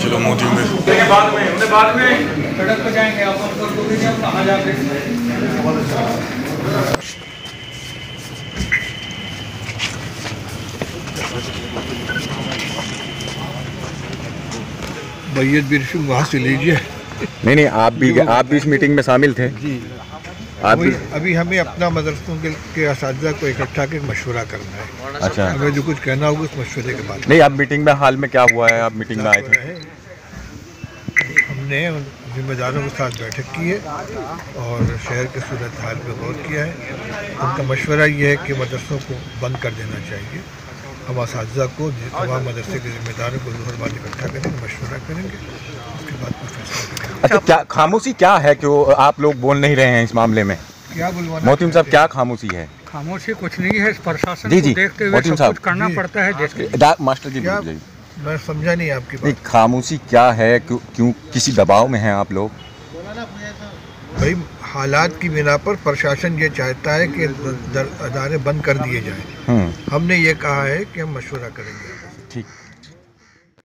चलो मोदी बाद में सड़क पे जाएंगे अपन कहाँ जाते बैयत भी वहाँ से लीजिए। नहीं, आप भी इस मीटिंग में शामिल थे जी। अभी हमें अपना मदरसों के असातिज़ा को इकट्ठा कर मशवरा करना है। अच्छा, हमें जो कुछ कहना होगा उस मशवरे के बाद। नहीं, आप मीटिंग में हाल में क्या हुआ है, आप मीटिंग में आए थे? हमने जिम्मेदारों के साथ बैठक की है और शहर के सूरत हाल पर गौर किया है। उनका मशवरा ये है कि मदरसों को बंद कर देना चाहिए। हम असातिज़ा को तमाम मदरसे के जिम्मेदारों को ज़ोहर बाद इकट्ठा करेंगे, मशवरा करेंगे, उसके बाद कुछ फैसला करेंगे। अच्छा, क्या खामोशी क्या है कि आप लोग बोल नहीं रहे हैं इस मामले में? क्या बोलवाना मोहतिम साहब, क्या खामोशी है? खामोशी कुछ नहीं है, प्रशासन जी को देखते हुए सब कुछ करना पड़ता है देश के। मास्टर जी, मैं समझा नहीं आपकी बात। खामोशी क्या है? क्यों किसी दबाव में हैं आप लोग? भाई, हालात की बिना पर प्रशासन ये चाहता है कि अदारे बंद कर दिए जाएं। हमने ये कहा है कि हम मशवरा करेंगे। ठीक।